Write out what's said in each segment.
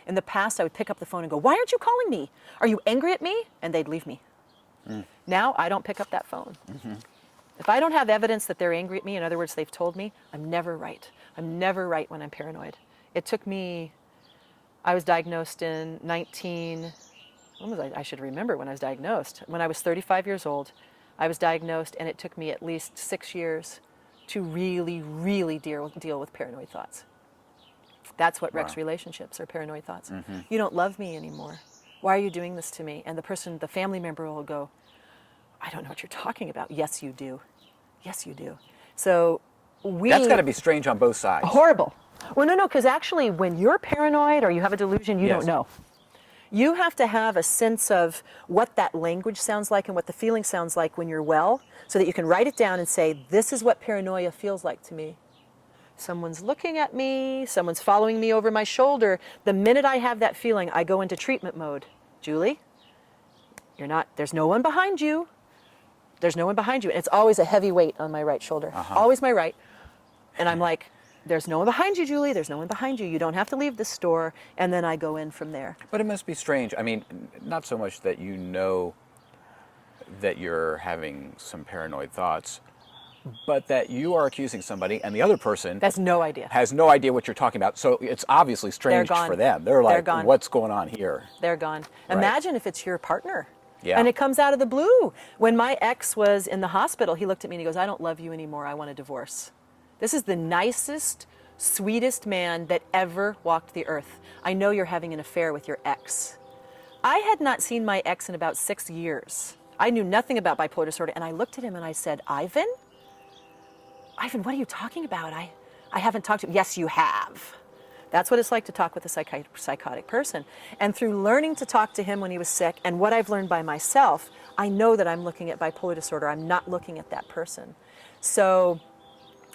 In the past, I would pick up the phone and go, why aren't you calling me? Are you angry at me? And they'd leave me. Now, I don't pick up that phone. If I don't have evidence that they're angry at me, in other words, they've told me, I'm never right. I'm never right when I'm paranoid. It took me, I was diagnosed in when was I? I should remember when I was diagnosed. When I was 35 years old, I was diagnosed, and it took me at least 6 years to really, really deal with paranoid thoughts. That's what wrecks relationships, are paranoid thoughts. You don't love me anymore. Why are you doing this to me? And the family member will go, I don't know what you're talking about. Yes, you do. Yes, you do. So That's got to be strange on both sides. Horrible. Well, no, because actually when you're paranoid or you have a delusion, you don't know. You have to have a sense of what that language sounds like and what the feeling sounds like when you're well, so that you can write it down and say, this is what paranoia feels like to me. Someone's looking at me, someone's following me over my shoulder. The minute I have that feeling, I go into treatment mode. Julie, there's no one behind you. There's no one behind you. And it's always a heavy weight on my right shoulder. Always my right. And I'm like, there's no one behind you, Julie. There's no one behind you. You don't have to leave the store. And then I go in from there. But it must be strange. I mean, not so much that you know that you're having some paranoid thoughts, but that you are accusing somebody and the other person has no idea what you're talking about. So it's obviously strange for them. They're like, what's going on here? They're gone. Right. Imagine if it's your partner. Yeah. And it comes out of the blue. When my ex was in the hospital, he looked at me and he goes, I don't love you anymore. I want a divorce. This is the nicest, sweetest man that ever walked the earth. I know you're having an affair with your ex. I had not seen my ex in about 6 years. I knew nothing about bipolar disorder. And I looked at him and I said, Ivan, what are you talking about? I haven't talked to him. Yes, you have. That's what it's like to talk with a psychotic person. And through learning to talk to him when he was sick, and what I've learned by myself, I know that I'm looking at bipolar disorder. I'm not looking at that person. So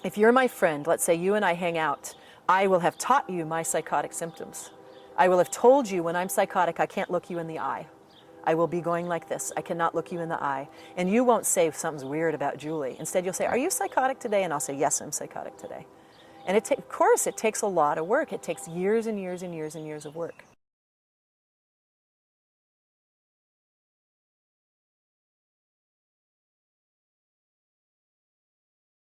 if you're my friend, let's say you and I hang out, I will have taught you my psychotic symptoms. I will have told you when I'm psychotic, I can't look you in the eye. I will be going like this. I cannot look you in the eye. And you won't say something's weird about Julie. Instead, you'll say, are you psychotic today? And I'll say, yes, I'm psychotic today. And of course, it takes a lot of work. It takes years and years and years and years of work.